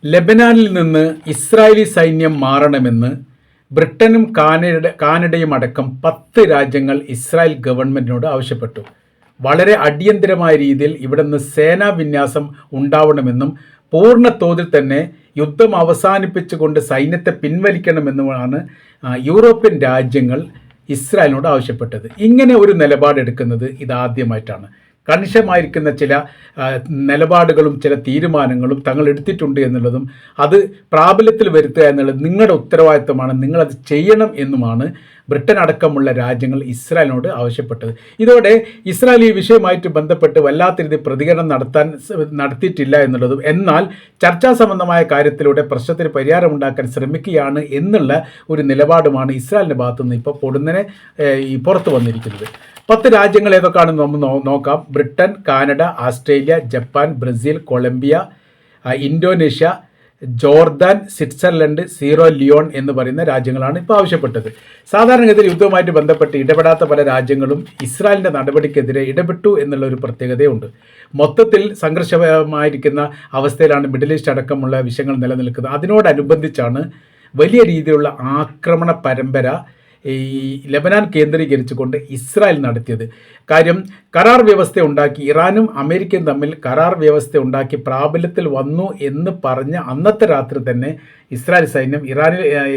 ലെബനാനിൽ നിന്ന് ഇസ്രായേലി സൈന്യം മാറണമെന്ന് ബ്രിട്ടനും കാനഡയും അടക്കം 10 രാജ്യങ്ങൾ ഇസ്രായേൽ ഗവൺമെൻറ്റിനോട് ആവശ്യപ്പെട്ടു. വളരെ അടിയന്തരമായ രീതിയിൽ ഇവിടെ നിന്ന് സേനാ വിന്യാസം ഉണ്ടാവണമെന്നും പൂർണ്ണ തോതിൽ തന്നെ യുദ്ധം അവസാനിപ്പിച്ചുകൊണ്ട് സൈന്യത്തെ പിൻവലിക്കണമെന്നുമാണ് യൂറോപ്യൻ രാജ്യങ്ങൾ ഇസ്രായേലിനോട് ആവശ്യപ്പെട്ടത്. ഇങ്ങനെ ഒരു നിലപാടെടുക്കുന്നത് ഇതാദ്യമായിട്ടാണ്. കണിശമായിരിക്കുന്ന ചില നിലപാടുകളും ചില തീരുമാനങ്ങളും തങ്ങൾ എടുത്തിട്ടുണ്ട് എന്നുള്ളതും അത് പ്രാബല്യത്തിൽ വരുത്തുക എന്നുള്ളത് നിങ്ങളുടെ ഉത്തരവാദിത്തമാണ്, നിങ്ങളത് ചെയ്യണം എന്നുമാണ് ബ്രിട്ടൻ അടക്കമുള്ള രാജ്യങ്ങൾ ഇസ്രായേലിനോട് ആവശ്യപ്പെട്ടത്. ഇതോടെ ഇസ്രായേൽ ഈ വിഷയവുമായിട്ട് ബന്ധപ്പെട്ട് വല്ലാത്ത രീതിയിൽ പ്രതികരണം നടത്തിയിട്ടില്ല എന്നുള്ളതും, എന്നാൽ ചർച്ചാ സംബന്ധമായ കാര്യത്തിലൂടെ പ്രശ്നത്തിന് പരിഹാരമുണ്ടാക്കാൻ ശ്രമിക്കുകയാണ് എന്നുള്ള ഒരു നിലപാടുമാണ് ഇസ്രായേലിൻ്റെ ഭാഗത്തുനിന്ന് ഇപ്പോൾ പൊടുന്നനെ പുറത്തു വന്നിരിക്കുന്നത്. 10 രാജ്യങ്ങൾ ഏതൊക്കെയാണെന്ന് നമ്മൾ നോക്കാം. Britain, Canada, Australia, Japan, Brazil, Colombia, Indonesia, Jordan, Switzerland, Sierra Leone എന്ന് പറയുന്ന രാജ്യങ്ങളാണ് ഇപ്പോൾ ആവശ്യപ്പെട്ടത്. സാധാരണഗതിയിൽ യുദ്ധവുമായിട്ട് ബന്ധപ്പെട്ട് ഇടപെടാത്ത പല രാജ്യങ്ങളും ഇസ്രായേലിൻ്റെ നടപടിക്കെതിരെ ഇടപെട്ടു എന്നുള്ള ഒരു പ്രത്യേകതയുണ്ട്. മൊത്തത്തിൽ സംഘർഷമായിരിക്കുന്ന അവസ്ഥയിലാണ് മിഡിൽ ഈസ്റ്റ് അടക്കമുള്ള വിഷയങ്ങൾ നിലനിൽക്കുന്നത്. അതിനോടനുബന്ധിച്ചാണ് വലിയ രീതിയിലുള്ള ആക്രമണ പരമ്പര ഈ ലെബനാൻ കേന്ദ്രീകരിച്ചുകൊണ്ട് ഇസ്രായേൽ നടത്തിയത്. കാര്യം കരാർ വ്യവസ്ഥ ഉണ്ടാക്കി, ഇറാനും അമേരിക്കയും തമ്മിൽ കരാർ വ്യവസ്ഥ ഉണ്ടാക്കി പ്രാബല്യത്തിൽ വന്നു എന്ന് പറഞ്ഞ അന്നത്തെ രാത്രി തന്നെ ഇസ്രായേൽ സൈന്യം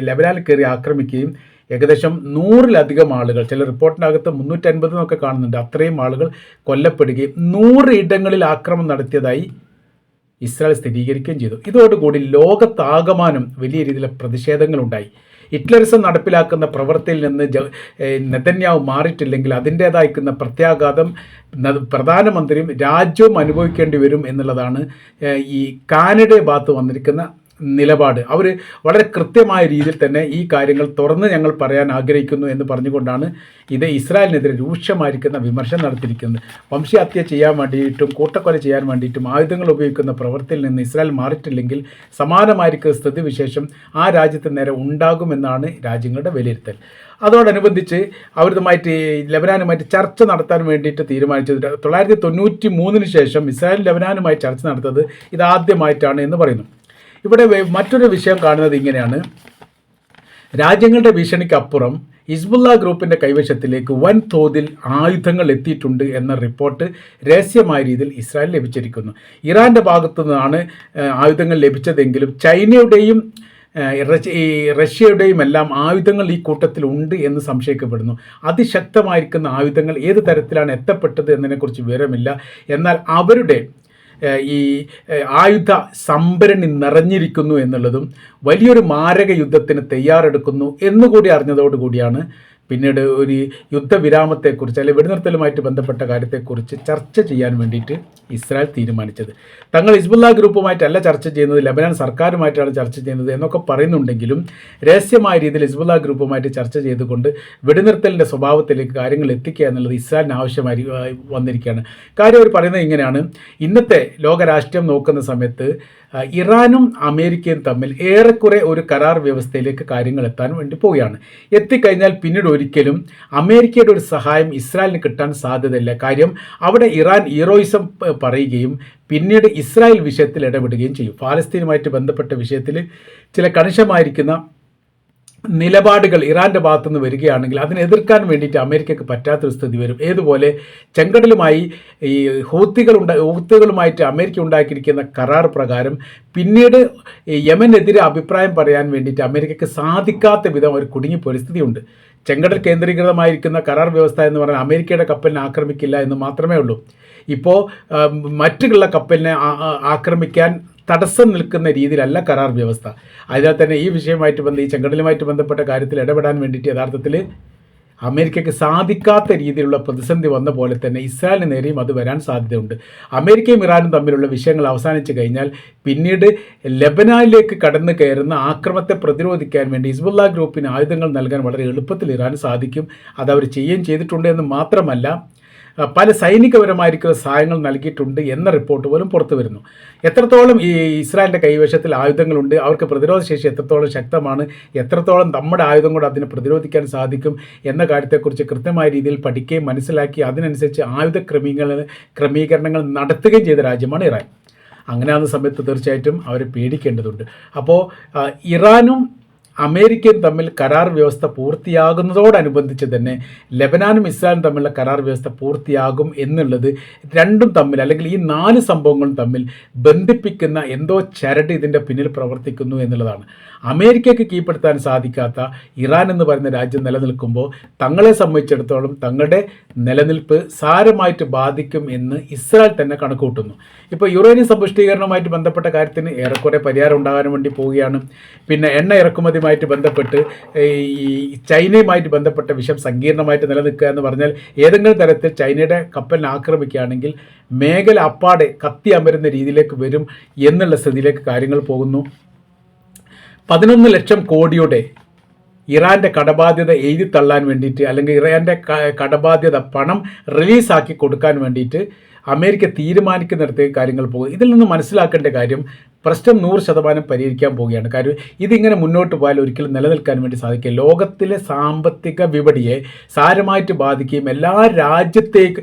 ലെബനാനിൽ കയറി ആക്രമിക്കുകയും ഏകദേശം 100-ലധികം ആളുകൾ, ചില റിപ്പോർട്ടിനകത്ത് 350 എന്നൊക്കെ കാണുന്നുണ്ട്, അത്രയും ആളുകൾ കൊല്ലപ്പെടുകയും 100 ഇടങ്ങളിൽ ആക്രമണം നടത്തിയതായി ഇസ്രായേൽ സ്ഥിരീകരിക്കുകയും ചെയ്തു. ഇതോടുകൂടി ലോകത്താകമാനം വലിയ രീതിയിലുള്ള പ്രതിഷേധങ്ങളുണ്ടായി. ഹിറ്റ്ലറിസം നടപ്പിലാക്കുന്ന പ്രവൃത്തിയിൽ നിന്ന് നെതന്യാഹു മാറിയിട്ടില്ലെങ്കിൽ അതിൻ്റേതായിരിക്കുന്ന പ്രത്യാഘാതം പ്രധാനമന്ത്രിയും രാജ്യവും അനുഭവിക്കേണ്ടി വരും എന്നുള്ളതാണ് ഈ കാനഡയുടെ ഭാഗത്ത് വന്നിരിക്കുന്ന നിലപാട്. അവർ വളരെ കൃത്യമായ രീതിയിൽ തന്നെ ഈ കാര്യങ്ങൾ തുറന്ന് ഞങ്ങൾ പറയാൻ ആഗ്രഹിക്കുന്നു എന്ന് പറഞ്ഞുകൊണ്ടാണ് ഇത് ഇസ്രായേലിനെതിരെ രൂക്ഷമായിരിക്കുന്ന വിമർശനം നടത്തിയിരിക്കുന്നത്. വംശഹത്യ ചെയ്യാൻ വേണ്ടിയിട്ടും കൂട്ടക്കൊല ചെയ്യാൻ വേണ്ടിയിട്ടും ആയുധങ്ങൾ ഉപയോഗിക്കുന്ന പ്രവൃത്തിയിൽ നിന്ന് ഇസ്രായേൽ മാറിയിട്ടില്ലെങ്കിൽ സമാനമായിരിക്കുന്ന സ്ഥിതിവിശേഷം ആ രാജ്യത്തിന് നേരെ ഉണ്ടാകുമെന്നാണ് രാജ്യങ്ങളുടെ വിലയിരുത്തൽ. അതോടനുബന്ധിച്ച് അവരുമായിട്ട് ലെബനാനുമായിട്ട് ചർച്ച നടത്താൻ വേണ്ടിയിട്ട് തീരുമാനിച്ചത് 1993 ശേഷം ഇസ്രായേൽ ലെബനാനുമായി ചർച്ച നടത്തുന്നത് ഇതാദ്യമായിട്ടാണ് എന്ന് പറയുന്നു. ഇവിടെ മറ്റൊരു വിഷയം കാണുന്നത് ഇങ്ങനെയാണ്. രാജ്യങ്ങളുടെ ഭീഷണിക്കപ്പുറം ഹിസ്ബുള്ള ഗ്രൂപ്പിൻ്റെ കൈവശത്തിലേക്ക് വൻതോതിൽ ആയുധങ്ങൾ എത്തിയിട്ടുണ്ട് എന്ന റിപ്പോർട്ട് രഹസ്യമായ രീതിയിൽ ഇസ്രായേൽ ലഭിച്ചിരിക്കുന്നു. ഇറാൻ്റെ ഭാഗത്തു നിന്നാണ് ആയുധങ്ങൾ ലഭിച്ചതെങ്കിലും ചൈനയുടെയും റഷ്യയുടെയും എല്ലാം ആയുധങ്ങൾ ഈ കൂട്ടത്തിൽ ഉണ്ട് എന്ന് സംശയിക്കപ്പെടുന്നു. അതിശക്തമായിരിക്കുന്ന ആയുധങ്ങൾ ഏത് തരത്തിലാണ് എത്തപ്പെട്ടത് എന്നതിനെക്കുറിച്ച് വിവരമില്ല. എന്നാൽ അവരുടെ ഈ ആയുധ സംഭരണി നിറഞ്ഞിരിക്കുന്നു എന്നുള്ളതും വലിയൊരു മാരക യുദ്ധത്തിന് തയ്യാറെടുക്കുന്നു എന്നുകൂടി അറിഞ്ഞതോടുകൂടിയാണ് പിന്നീട് ഒരു യുദ്ധവിരാമത്തെക്കുറിച്ച് അല്ലെങ്കിൽ വെടിനിർത്തലുമായിട്ട് ബന്ധപ്പെട്ട കാര്യത്തെക്കുറിച്ച് ചർച്ച ചെയ്യാൻ വേണ്ടിയിട്ട് ഇസ്രായേൽ തീരുമാനിച്ചത്. തങ്ങൾ ഹിസ്ബുള്ള ഗ്രൂപ്പുമായിട്ടല്ല ചർച്ച ചെയ്യുന്നത്, ലെബനാൻ സർക്കാരുമായിട്ടാണ് ചർച്ച ചെയ്യുന്നത് എന്നൊക്കെ പറയുന്നുണ്ടെങ്കിലും രഹസ്യമായ രീതിയിൽ ഹിസ്ബുള്ള ഗ്രൂപ്പുമായിട്ട് ചർച്ച ചെയ്തുകൊണ്ട് വെടിനിർത്തലിൻ്റെ സ്വഭാവത്തിലേക്ക് കാര്യങ്ങൾ എത്തിക്കുക എന്നുള്ളത് ഇസ്രായേലിന് ആവശ്യമായി വന്നിരിക്കുകയാണ്. കാര്യം അവർ പറയുന്നത് ഇങ്ങനെയാണ്. ഇന്നത്തെ ലോക രാഷ്ട്രീയം നോക്കുന്ന സമയത്ത് ഇറാനും അമേരിക്കയും തമ്മിൽ ഏറെക്കുറെ ഒരു കരാർ വ്യവസ്ഥയിലേക്ക് കാര്യങ്ങൾ എത്താൻ വേണ്ടി പോവുകയാണ്. എത്തിക്കഴിഞ്ഞാൽ പിന്നീട് ഒരിക്കലും അമേരിക്കയുടെ ഒരു സഹായം ഇസ്രായേലിന് കിട്ടാൻ സാധ്യതയില്ല. കാര്യം അവിടെ ഇറാൻ ഹീറോയിസം പറയുകയും പിന്നീട് ഇസ്രായേൽ വിഷയത്തിൽ ഇടപെടുകയും ചെയ്യും. ഫലസ്തീനുമായിട്ട് ബന്ധപ്പെട്ട വിഷയത്തിൽ ചില കണിശമായിരിക്കുന്ന നിലപാടുകൾ ഇറാൻ്റെ ഭാഗത്തുനിന്ന് വരികയാണെങ്കിൽ അതിനെ എതിർക്കാൻ വേണ്ടിയിട്ട് അമേരിക്കയ്ക്ക് പറ്റാത്തൊരു സ്ഥിതി വരും. ഏതുപോലെ ചെങ്കടലുമായി ഈ ഹൂത്തികളുമായിട്ട് അമേരിക്ക ഉണ്ടാക്കിയിരിക്കുന്ന കരാർ പ്രകാരം പിന്നീട് യമനെതിരെ അഭിപ്രായം പറയാൻ വേണ്ടിയിട്ട് അമേരിക്കയ്ക്ക് സാധിക്കാത്ത വിധം ഒരു കുടുങ്ങിയ പരിസ്ഥിതിയുണ്ട്. ചെങ്കടൽ കേന്ദ്രീകൃതമായിരിക്കുന്ന കരാർ വ്യവസ്ഥ എന്ന് പറഞ്ഞാൽ അമേരിക്കയുടെ കപ്പലിനെ ആക്രമിക്കില്ല എന്ന് മാത്രമേ ഉള്ളൂ. ഇപ്പോൾ മറ്റുള്ള കപ്പലിനെ ആക്രമിക്കാൻ തടസ്സം നിൽക്കുന്ന രീതിയിലല്ല കരാർ വ്യവസ്ഥ. അതിനാൽ തന്നെ ഈ വിഷയമായിട്ട് ഈ ചെങ്കടലുമായിട്ട് ബന്ധപ്പെട്ട കാര്യത്തിൽ ഇടപെടാൻ വേണ്ടിയിട്ട് യഥാർത്ഥത്തിൽ അമേരിക്കയ്ക്ക് സാധിക്കാത്ത രീതിയിലുള്ള പ്രതിസന്ധി വന്ന പോലെ തന്നെ ഇസ്രായേലിന് നേരെയും അത് വരാൻ സാധ്യതയുണ്ട്. അമേരിക്കയും ഇറാനും തമ്മിലുള്ള വിഷയങ്ങൾ അവസാനിച്ച് കഴിഞ്ഞാൽ പിന്നീട് ലെബനാനിലേക്ക് കടന്നു കയറുന്ന ആക്രമണത്തെ പ്രതിരോധിക്കാൻ വേണ്ടി ഹിസ്ബുള്ള ഗ്രൂപ്പിന് ആയുധങ്ങൾ നൽകാൻ വളരെ എളുപ്പത്തിൽ ഇറാന് സാധിക്കും. അതവർ ചെയ്യുകയും ചെയ്തിട്ടുണ്ട് എന്ന് മാത്രമല്ല പല സൈനികപരമായിരിക്കുന്ന സഹായങ്ങൾ നൽകിയിട്ടുണ്ട് എന്ന റിപ്പോർട്ട് പോലും പുറത്തു വരുന്നു. എത്രത്തോളം ഈ ഇസ്രായേലിൻ്റെ കൈവശത്തിൽ ആയുധങ്ങളുണ്ട്, അവർക്ക് പ്രതിരോധശേഷി എത്രത്തോളം ശക്തമാണ്, എത്രത്തോളം നമ്മുടെ ആയുധം കൊണ്ട് അതിനെ പ്രതിരോധിക്കാൻ സാധിക്കും എന്ന കാര്യത്തെക്കുറിച്ച് കൃത്യമായ രീതിയിൽ പഠിക്കുകയും മനസ്സിലാക്കി അതിനനുസരിച്ച് ആയുധ ക്രമീകരണങ്ങൾ നടത്തുകയും ചെയ്ത രാജ്യമാണ് ഇറാൻ. അങ്ങനെയാകുന്ന സമയത്ത് തീർച്ചയായിട്ടും അവരെ പേടിക്കേണ്ടതുണ്ട്. അപ്പോൾ ഇറാനും അമേരിക്കയും തമ്മിൽ കരാർ വ്യവസ്ഥ പൂർത്തിയാകുന്നതോടനുബന്ധിച്ച് തന്നെ ലെബനാനും ഇസ്രായേലും തമ്മിലുള്ള കരാർ വ്യവസ്ഥ പൂർത്തിയാകും എന്നുള്ളത് രണ്ടും തമ്മിൽ, അല്ലെങ്കിൽ ഈ 4 സംഭവങ്ങളും തമ്മിൽ ബന്ധിപ്പിക്കുന്ന എന്തോ ചരട് ഇതിൻ്റെ പിന്നിൽ പ്രവർത്തിക്കുന്നു എന്നുള്ളതാണ്. അമേരിക്കയ്ക്ക് കീഴ്പ്പെടുത്താൻ സാധിക്കാത്ത ഇറാൻ എന്ന് പറയുന്ന രാജ്യം നിലനിൽക്കുമ്പോൾ തങ്ങളെ സംബന്ധിച്ചിടത്തോളം തങ്ങളുടെ നിലനിൽപ്പ് സാരമായിട്ട് ബാധിക്കും എന്ന് ഇസ്രായേൽ തന്നെ കണക്കുകൂട്ടുന്നു. ഇപ്പോൾ യുറേനിയം സമ്പുഷ്ടീകരണവുമായിട്ട് ബന്ധപ്പെട്ട കാര്യത്തിന് ഏറെക്കുറെ പരിഹാരം ഉണ്ടാകാൻ വേണ്ടി പോവുകയാണ്. പിന്നെ എണ്ണ ഇറക്കുമതിയുമായിട്ട് ബന്ധപ്പെട്ട് ഈ ചൈനയുമായിട്ട് ബന്ധപ്പെട്ട വിഷയം സങ്കീർണമായിട്ട് നിലനിൽക്കുക എന്ന് പറഞ്ഞാൽ ഏതെങ്കിലും തരത്തിൽ ചൈനയുടെ കപ്പലിനെ ആക്രമിക്കുകയാണെങ്കിൽ മേഖല അപ്പാടെ കത്തി അമരുന്ന രീതിയിലേക്ക് വരും എന്നുള്ള സ്ഥിതിയിലേക്ക് കാര്യങ്ങൾ പോകുന്നു. 11 ലക്ഷം കോടിയുടെ ഇറാൻ്റെ കടബാധ്യത എഴുതി തള്ളാൻ വേണ്ടിയിട്ട്, അല്ലെങ്കിൽ ഇറാൻ്റെ കടബാധ്യത പണം റിലീസാക്കി കൊടുക്കാൻ വേണ്ടിയിട്ട് അമേരിക്ക തീരുമാനിക്കുന്നിടത്തേക്ക് കാര്യങ്ങൾ പോകും. ഇതിൽ നിന്ന് മനസ്സിലാക്കേണ്ട കാര്യം പ്രശ്നം 100% പരിഹരിക്കാൻ പോവുകയാണ്. കാര്യം ഇതിങ്ങനെ മുന്നോട്ട് പോയാൽ ഒരിക്കലും നിലനിൽക്കാൻ വേണ്ടി സാധിക്കില്ല. ലോകത്തിലെ സാമ്പത്തിക വിപണിയെ സാരമായിട്ട് ബാധിക്കുകയും എല്ലാ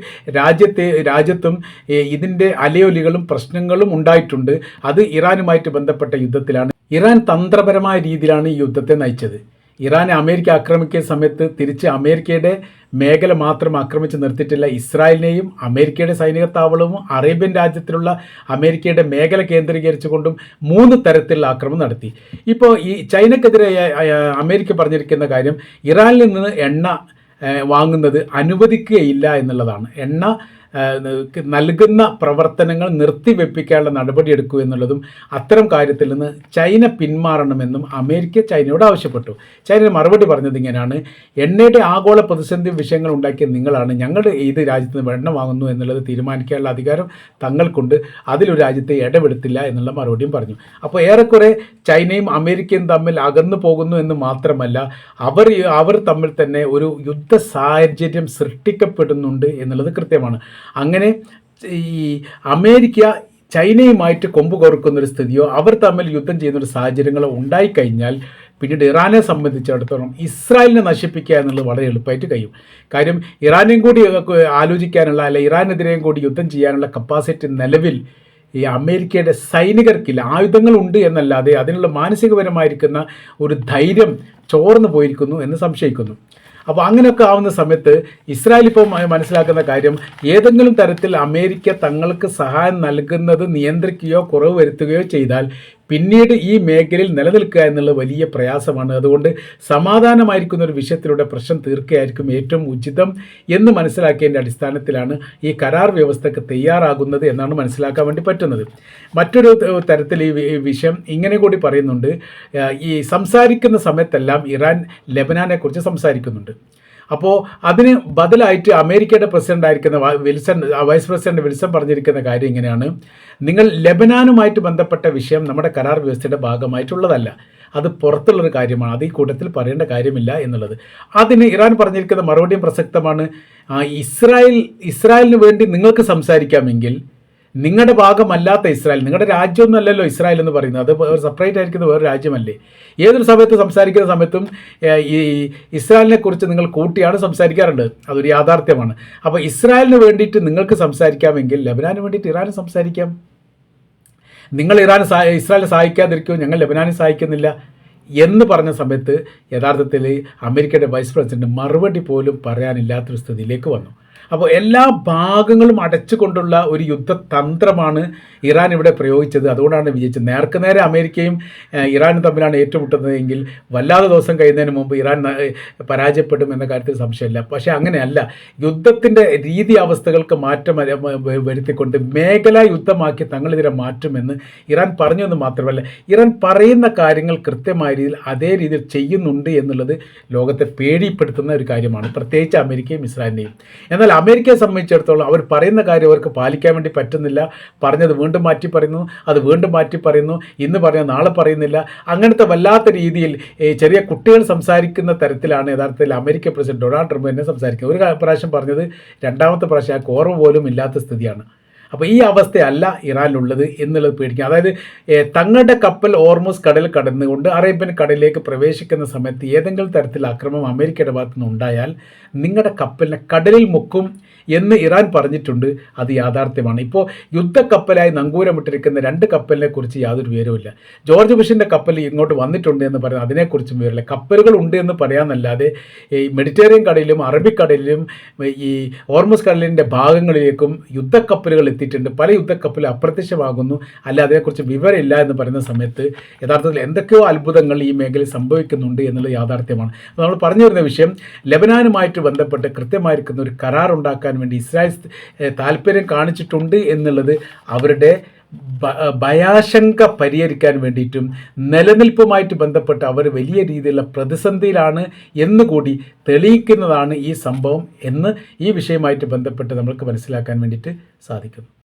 രാജ്യത്തും ഇതിൻ്റെ അലയൊലികളും പ്രശ്നങ്ങളും ഉണ്ടായിട്ടുണ്ട്. അത് ഇറാനുമായിട്ട് ബന്ധപ്പെട്ട യുദ്ധത്തിലാണ്. ഇറാൻ തന്ത്രപരമായ രീതിയിലാണ് ഈ യുദ്ധത്തെ നയിച്ചത്. ഇറാനെ അമേരിക്ക ആക്രമിക്കുന്ന സമയത്ത് തിരിച്ച് അമേരിക്കയുടെ മേഖല മാത്രം ആക്രമിച്ച് നിർത്തിയിട്ടില്ല, ഇസ്രായേലിനെയും അമേരിക്കയുടെ സൈനിക താവളവും അറേബ്യൻ രാജ്യത്തിലുള്ള അമേരിക്കയുടെ മേഖല കേന്ദ്രീകരിച്ചുകൊണ്ടും 3 തരത്തിലുള്ള ആക്രമണം നടത്തി. ഇപ്പോൾ ഈ ചൈനക്കെതിരെ അമേരിക്ക പറഞ്ഞിരിക്കുന്ന കാര്യം ഇറാനിൽ നിന്ന് എണ്ണ വാങ്ങുന്നത് അനുവദിക്കുകയില്ല എന്നുള്ളതാണ്. എണ്ണ നൽകുന്ന പ്രവർത്തനങ്ങൾ നിർത്തിവെപ്പിക്കാനുള്ള നടപടിയെടുക്കൂ എന്നുള്ളതും അത്തരം കാര്യത്തിൽ നിന്ന് ചൈന പിന്മാറണമെന്നും അമേരിക്ക ചൈനയോട് ആവശ്യപ്പെട്ടു. ചൈന മറുപടി പറഞ്ഞത് ഇങ്ങനെയാണ്: എണ്ണയുടെ ആഗോള പ്രതിസന്ധി വിഷയങ്ങൾ ഉണ്ടാക്കിയ നിങ്ങളാണ്, ഞങ്ങളുടെ ഏത് രാജ്യത്ത് നിന്ന് എണ്ണ വാങ്ങുന്നു എന്നുള്ളത് തീരുമാനിക്കാനുള്ള അധികാരം തങ്ങൾക്കുണ്ട്, അതിലൊരു രാജ്യത്തെ ഇടപെടുത്തില്ല എന്നുള്ള മറുപടിയും പറഞ്ഞു. അപ്പോൾ ഏറെക്കുറെ ചൈനയും അമേരിക്കയും തമ്മിൽ അകന്നു പോകുന്നു എന്ന് മാത്രമല്ല, അവർ തമ്മിൽ തന്നെ ഒരു യുദ്ധ സാഹചര്യം സൃഷ്ടിക്കപ്പെടുന്നുണ്ട് എന്നുള്ളത് കൃത്യമാണ്. അങ്ങനെ ഈ അമേരിക്ക ചൈനയുമായിട്ട് കൊമ്പ് കോർക്കുന്നൊരു സ്ഥിതിയോ അവർ തമ്മിൽ യുദ്ധം ചെയ്യുന്നൊരു സാഹചര്യങ്ങളോ ഉണ്ടായിക്കഴിഞ്ഞാൽ പിന്നീട് ഇറാനെ സംബന്ധിച്ചിടത്തോളം ഇസ്രായേലിനെ നശിപ്പിക്കുക എന്നുള്ളത് വളരെ എളുപ്പമായിട്ട് കഴിയും. കാര്യം ഇറാനെയും കൂടി ആലോചിക്കാനുള്ള, അല്ല ഇറാനെതിരെയും കൂടി യുദ്ധം ചെയ്യാനുള്ള കപ്പാസിറ്റി നിലവിൽ ഈ അമേരിക്കയുടെ സൈനികർക്കില്ല. ആയുധങ്ങളുണ്ട് എന്നല്ലാതെ അതിനുള്ള മാനസികപരമായിരിക്കുന്ന ഒരു ധൈര്യം ചോർന്നു പോയിരിക്കുന്നു എന്ന് സംശയിക്കുന്നു. അപ്പോൾ അങ്ങനെയൊക്കെ ആവുന്ന സമയത്ത് ഇസ്രായേൽ ഇപ്പോൾ മനസ്സിലാക്കുന്ന കാര്യം, ഏതെങ്കിലും തരത്തിൽ അമേരിക്ക തങ്ങൾക്ക് സഹായം നൽകുന്നത് നിയന്ത്രിക്കുകയോ കുറവ് വരുത്തുകയോ ചെയ്താൽ പിന്നീട് ഈ മേഖലയിൽ നിലനിൽക്കുക എന്നുള്ളത് വലിയ പ്രയാസമാണ്. അതുകൊണ്ട് സമാധാനമായിരിക്കുന്ന ഒരു വിഷയത്തിലൂടെ പ്രശ്നം തീർക്കുകയായിരിക്കും ഏറ്റവും ഉചിതം എന്ന് മനസ്സിലാക്കിയതിൻ്റെ അടിസ്ഥാനത്തിലാണ് ഈ കരാർ വ്യവസ്ഥയ്ക്ക് തയ്യാറാകുന്നത് എന്നാണ് മനസ്സിലാക്കാൻ വേണ്ടി പറ്റുന്നത്. മറ്റൊരു തരത്തിൽ ഈ വിഷയം ഇങ്ങനെ കൂടി പറയുന്നുണ്ട്: ഈ സംസാരിക്കുന്ന സമയത്തെല്ലാം ഇറാൻ ലെബനാനെക്കുറിച്ച് സംസാരിക്കുന്നുണ്ട്. അപ്പോൾ അതിന് ബദലായിട്ട് അമേരിക്കയുടെ പ്രസിഡൻ്റായിരിക്കുന്ന വൈസ് പ്രസിഡന്റ് വിൽസൺ പറഞ്ഞിരിക്കുന്ന കാര്യം ഇങ്ങനെയാണ്: നിങ്ങൾ ലെബനാനുമായിട്ട് ബന്ധപ്പെട്ട വിഷയം നമ്മുടെ കരാർ വ്യവസ്ഥയുടെ ഭാഗമായിട്ടുള്ളതല്ല, അത് പുറത്തുള്ളൊരു കാര്യമാണ്, അത് ഈ കൂട്ടത്തിൽ പറയേണ്ട കാര്യമില്ല എന്നുള്ളത്. അതിന് ഇറാൻ പറഞ്ഞിരിക്കുന്ന മറുപടിയും പ്രസക്തമാണ്. ഇസ്രായേലിന് വേണ്ടി നിങ്ങൾക്ക് സംസാരിക്കാമെങ്കിൽ നിങ്ങളുടെ ഭാഗമല്ലാത്ത ഇസ്രായേൽ, നിങ്ങളുടെ രാജ്യമൊന്നും അല്ലല്ലോ ഇസ്രായേൽ എന്ന് പറയുന്നത്, അത് സെപ്പറേറ്റ് ആയിരിക്കുന്ന വേറെ രാജ്യമല്ലേ. ഏതൊരു സമയത്ത് സംസാരിക്കുന്ന സമയത്തും ഈ ഇസ്രായേലിനെ കുറിച്ച് നിങ്ങൾ കൂട്ടിയാണ് സംസാരിക്കാറുണ്ട്, അതൊരു യാഥാർത്ഥ്യമാണ്. അപ്പോൾ ഇസ്രായേലിന് വേണ്ടിയിട്ട് നിങ്ങൾക്ക് സംസാരിക്കാമെങ്കിൽ ലെബനാന് വേണ്ടിയിട്ട് ഇറാന് സംസാരിക്കാം. നിങ്ങൾ ഇസ്രായേലിനെ സഹായിക്കാതിരിക്കുമോ, ഞങ്ങൾ ലെബനാനെ സഹായിക്കുന്നില്ല എന്ന് പറഞ്ഞ സമയത്ത് യഥാർത്ഥത്തിൽ അമേരിക്കയുടെ വൈസ് പ്രസിഡന്റ് മറുപടി പോലും പറയാനില്ലാത്തൊരു സ്ഥിതിയിലേക്ക് വന്നു. അപ്പോൾ എല്ലാ ഭാഗങ്ങളും അടച്ചുകൊണ്ടുള്ള ഒരു യുദ്ധതന്ത്രമാണ് ഇറാൻ ഇവിടെ പ്രയോഗിച്ചത്. അതുകൊണ്ടാണ് വിജയിച്ചത്. നേരെ അമേരിക്കയും ഇറാനും തമ്മിലാണ് ഏറ്റുമുട്ടുന്നതെങ്കിൽ വല്ലാതെ ദിവസം കഴിയുന്നതിന് മുമ്പ് ഇറാൻ പരാജയപ്പെടും എന്ന കാര്യത്തിൽ സംശയമില്ല. പക്ഷേ അങ്ങനെയല്ല. യുദ്ധത്തിൻ്റെ രീതി അവസ്ഥകൾക്ക് മാറ്റം വരുത്തിക്കൊണ്ട് മേഖലാ യുദ്ധമാക്കി തങ്ങളിതിരെ മാറ്റുമെന്ന് ഇറാൻ പറഞ്ഞെന്ന് മാത്രമല്ല, ഇറാൻ പറയുന്ന കാര്യങ്ങൾ കൃത്യമായ രീതിയിൽ അതേ രീതിയിൽ ചെയ്യുന്നുണ്ട് എന്നുള്ളത് ലോകത്തെ പേടിപ്പെടുത്തുന്ന ഒരു കാര്യമാണ്, പ്രത്യേകിച്ച് അമേരിക്കയും ഇസ്രായേലിനെയും. എന്നാൽ അമേരിക്കയെ സംബന്ധിച്ചിടത്തോളം അവർ പറയുന്ന കാര്യം അവർക്ക് പാലിക്കാൻ വേണ്ടി പറ്റുന്നില്ല. പറഞ്ഞത് വീണ്ടും മാറ്റി പറയുന്നു, അത് വീണ്ടും മാറ്റി പറയുന്നു, ഇന്ന് പറയുന്നത് നാളെ പറയുന്നില്ല. അങ്ങനത്തെ വല്ലാത്ത രീതിയിൽ ചെറിയ കുട്ടികൾ സംസാരിക്കുന്ന തരത്തിലാണ് യഥാർത്ഥത്തിൽ അമേരിക്ക പ്രസിഡന്റ് ഡൊണാൾഡ് ട്രംപ് തന്നെ സംസാരിക്കുന്നത്. ഒരു പ്രാവശ്യം പറഞ്ഞത് രണ്ടാമത്തെ പ്രാവശ്യം ആ ഓർമ്മ പോലും ഇല്ലാത്ത സ്ഥിതിയാണ്. അപ്പോൾ ഈ അവസ്ഥയല്ല ഇറാനിലുള്ളത് എന്നുള്ളത് പേടിക്കുക. അതായത് തങ്ങളുടെ കപ്പൽ ഓർമൂസ് കടൽ കടന്നുകൊണ്ട് അറേബ്യൻ കടലിലേക്ക് പ്രവേശിക്കുന്ന സമയത്ത് ഏതെങ്കിലും തരത്തിൽ ആക്രമണം അമേരിക്കയുടെ ഭാഗത്തു നിന്ന് ഉണ്ടായാൽ നിങ്ങളുടെ കപ്പലിനെ കടലിൽ മുക്കും എന്ന് ഇറാൻ പറഞ്ഞിട്ടുണ്ട്. അത് യാഥാർത്ഥ്യമാണ്. ഇപ്പോൾ യുദ്ധക്കപ്പലായി നങ്കൂരമിട്ടിരിക്കുന്ന 2 കപ്പലിനെ കുറിച്ച് യാതൊരു വിവരവുമില്ല. ജോർജ് ബുഷിൻ്റെ കപ്പൽ ഇങ്ങോട്ട് വന്നിട്ടുണ്ട് എന്ന് പറയുന്നത് അതിനെക്കുറിച്ചും വിവരമില്ല. കപ്പലുകൾ ഉണ്ട് എന്ന് പറയാമെന്നല്ലാതെ ഈ മെഡിറ്ററേനിയൻ കടലിലും അറബിക്കടലിലും ഈ ഓർമസ് കടലിൻ്റെ ഭാഗങ്ങളിലേക്കും യുദ്ധക്കപ്പലുകൾ എത്തിയിട്ടുണ്ട്. പല യുദ്ധക്കപ്പലും അപ്രത്യക്ഷമാകുന്നു, അല്ല അതിനെക്കുറിച്ച് വിവരമില്ല എന്ന് പറയുന്ന സമയത്ത് യഥാർത്ഥത്തിൽ എന്തൊക്കെയോ അത്ഭുതങ്ങൾ ഈ മേഖലയിൽ സംഭവിക്കുന്നുണ്ട് എന്നുള്ളത് യാഥാർത്ഥ്യമാണ്. നമ്മൾ പറഞ്ഞു വരുന്ന വിഷയം ലബനാനുമായിട്ട് ബന്ധപ്പെട്ട് കൃത്യമായിരിക്കുന്ന ഒരു കരാർ ഉണ്ടാക്കാൻ വേണ്ടി ഇസ്രായേൽ താല്പര്യം കാണിച്ചിട്ടുണ്ട് എന്നുള്ളത് അവരുടെ ഭയാശങ്ക പരിഹരിക്കാൻ വേണ്ടിയിട്ടും നിലനിൽപ്പുമായിട്ട് ബന്ധപ്പെട്ട് അവർ വലിയ രീതിയിലുള്ള പ്രതിസന്ധിയിലാണ് എന്നുകൂടി തെളിയിക്കുന്നതാണ് ഈ സംഭവം എന്ന് ഈ വിഷയമായിട്ട് ബന്ധപ്പെട്ട് നമ്മൾക്ക് മനസ്സിലാക്കാൻ വേണ്ടിയിട്ട് സാധിക്കും.